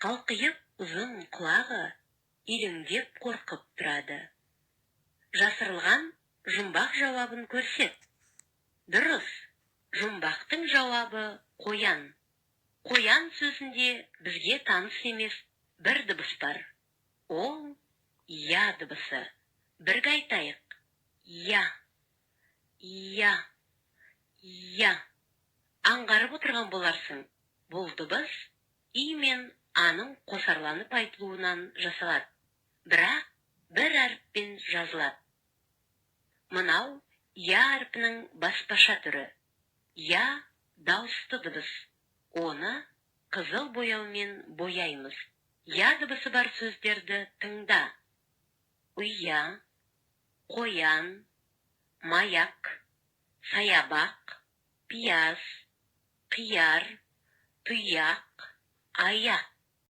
Қалқиып ұзын құлағы елеңдеп қорқып тұрады. Жасырылған жұмбақ жауабын көрсет. Дұрыс, жұмбақтың жауабы қоян. Қоян сөзінде бізге таныс емес бір дыбыс бар. Ол я дыбысы. Бірге айтайық. Я, я, я. Аңғарып отырған боларсың. Бұл дыбыс и мен аның қосарланып айтылуынан жасалады. Бірақ бір әріппен жазылады. Мынау я әрпінің баспаша түрі. Я дауысты дыбыс. Оны қызыл бояумен бояймыз. Я дыбысы бар сөздерді тыңда. Ұя, қоян, маяк, саябақ, пияз, қияр, тұяқ, аяқ.